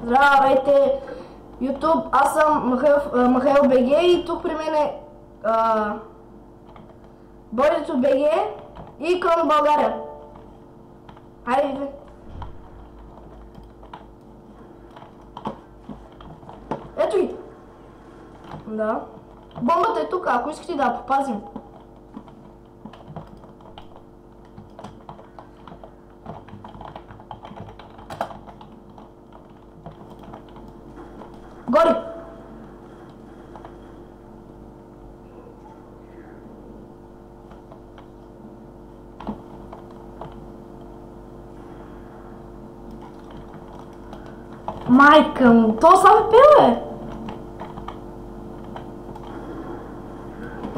Здравейте, YouTube, аз съм Махаил БГ и тук при мен е Бойдето БГ и Кроно България. Хайде! Ето ги! Да. Бомбата е тук, ако искате да я попазим. Горе! Майка му, то само пил е!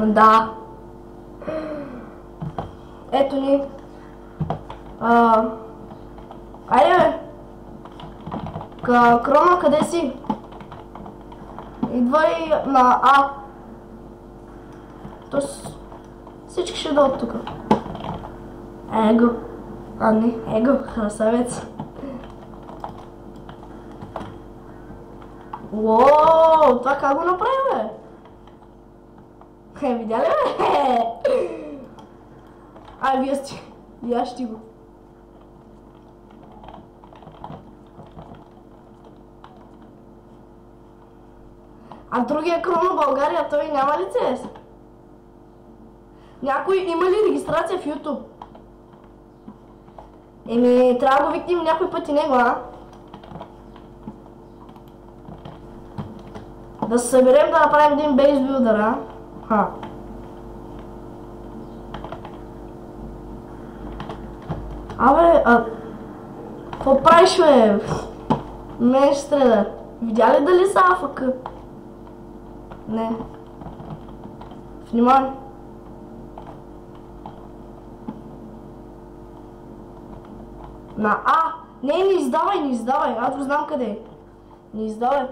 Да. Ето ни. Айде бе! Кроно, къде си? Идвай на А. Тоест всички ще дойдат тук. Его. А не, его, красавец. Уоу, това как го направи, бе? Видя ли, бе? Ай, вие сте. Ящи го. А другия Кроно България, той няма ли CS? Някой има ли регистрация в YouTube? Еми, трябва да го викнем някой път и него, а? Да се съберем да направим един бейсбилдър, а? Ха. Абе, какво правиш, бе? Мен ще стреля. Видя ли дали са АФК? Не. Внимай. На А! Не издавай, не издавай. Аз го знам къде е. Не издавай.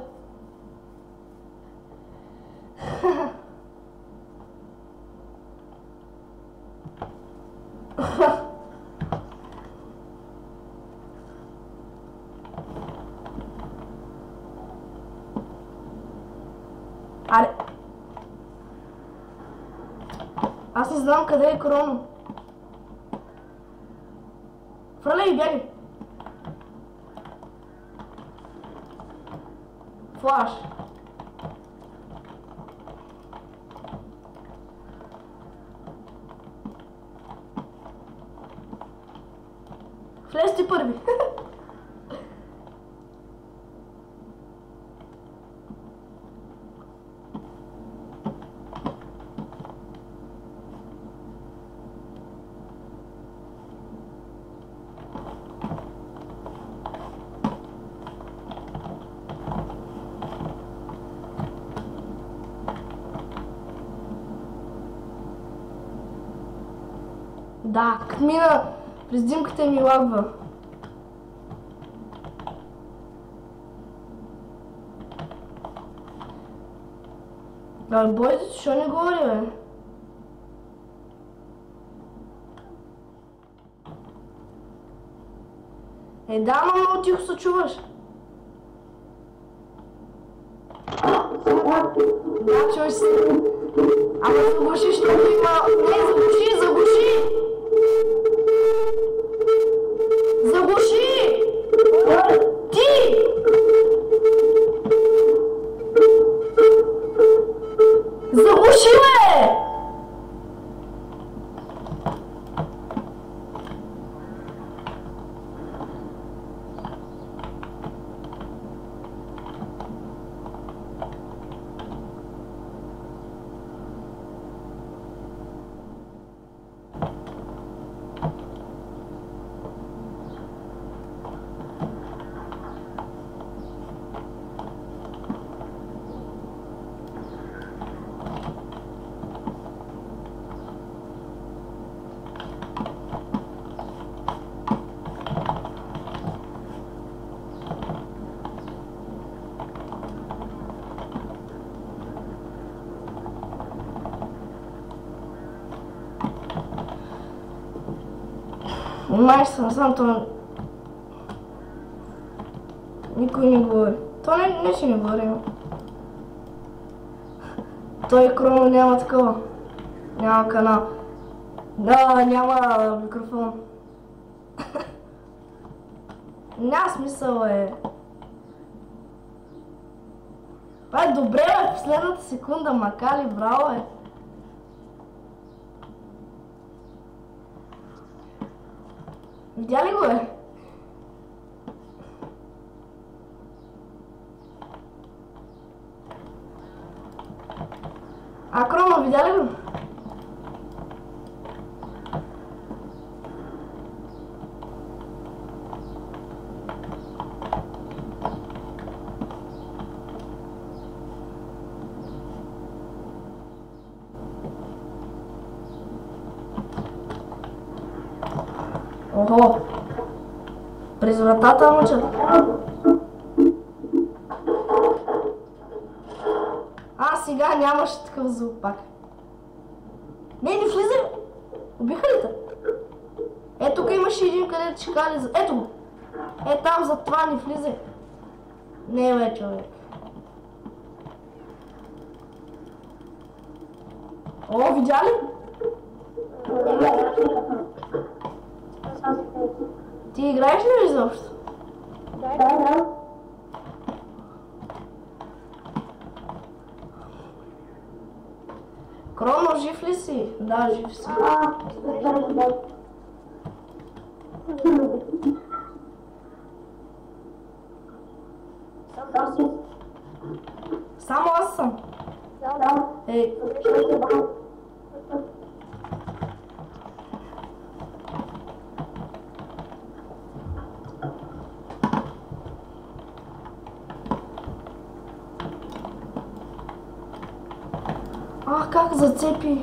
Аре. Аз не знам къде е Кроно. Фръляй и бягай. Флаш. Влез ти първи. Да, като мина през димката ми лагва. Бойте, защо не говори, бе? Да, но много тихо се чуваш. Да, чуваш се. Ама заглушиш, защото има... Не, заглуши, заглуши! Заглуши! Ти! Заглуши, бе! Май съм сам това... Никой не говори. То не ще не говори. Той Кроно няма такова. Няма канал. Да, няма микрофон. Няма смисъл, Това е добре, в последната секунда, макали, браво, Видя ли го, Кроно, видя ли го? Ого! През вратата мъчат. Сега нямаше такъв звук пак. Не влизай! Убиха ли те? Тук имаше един, където ще кали. Ето го! Там зад това не влизай. Не бе, човек. Видя ли? Ти играеш ли изобщо? Да. Кроно, жив ли си? Да, жив си. Само аз съм. Да. Как зацепи?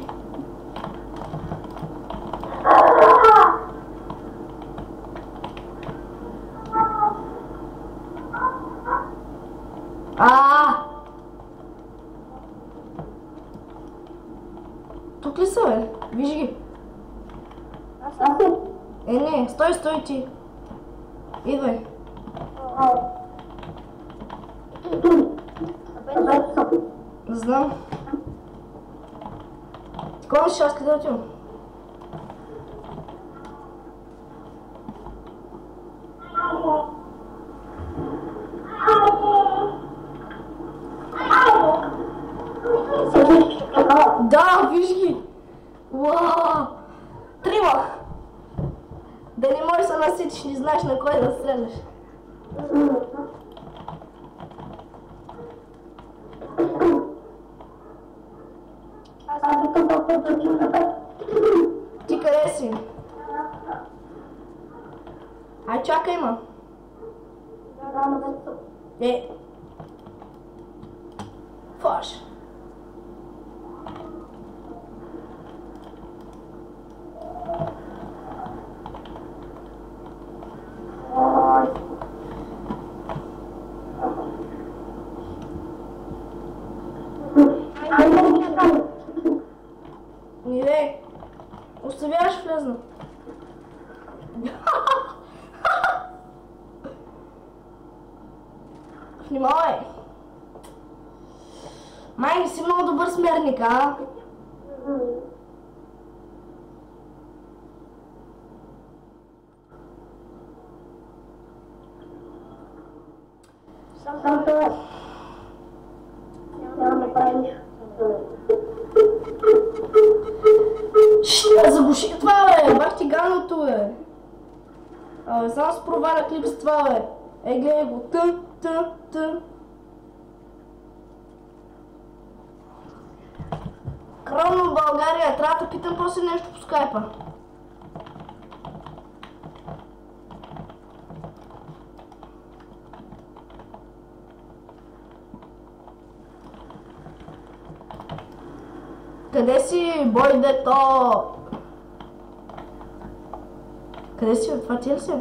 Тук ли са, бе? Виж ги. Не, стой ти. Идвай. Не знам. Кой ще аз къде отивам? Да, виж ги! Уау! Трима! Да не можеш да наситиш, не знаеш на кой да стреляш. Ти къде си? Чакай, ма. Фаш. Не, оставяш влезна. Внимавай! Май не си много добър смерник, Сам това. Няма да прави нищо. Заглуши това, бе! Бах ти ганото, бе! Само се проваля клип с това, бе! Гледай го! Тън! Кроно в България, трябва да питам после нещо по скайпа. Къде си, бой дето? Къде си? Това ти ли си?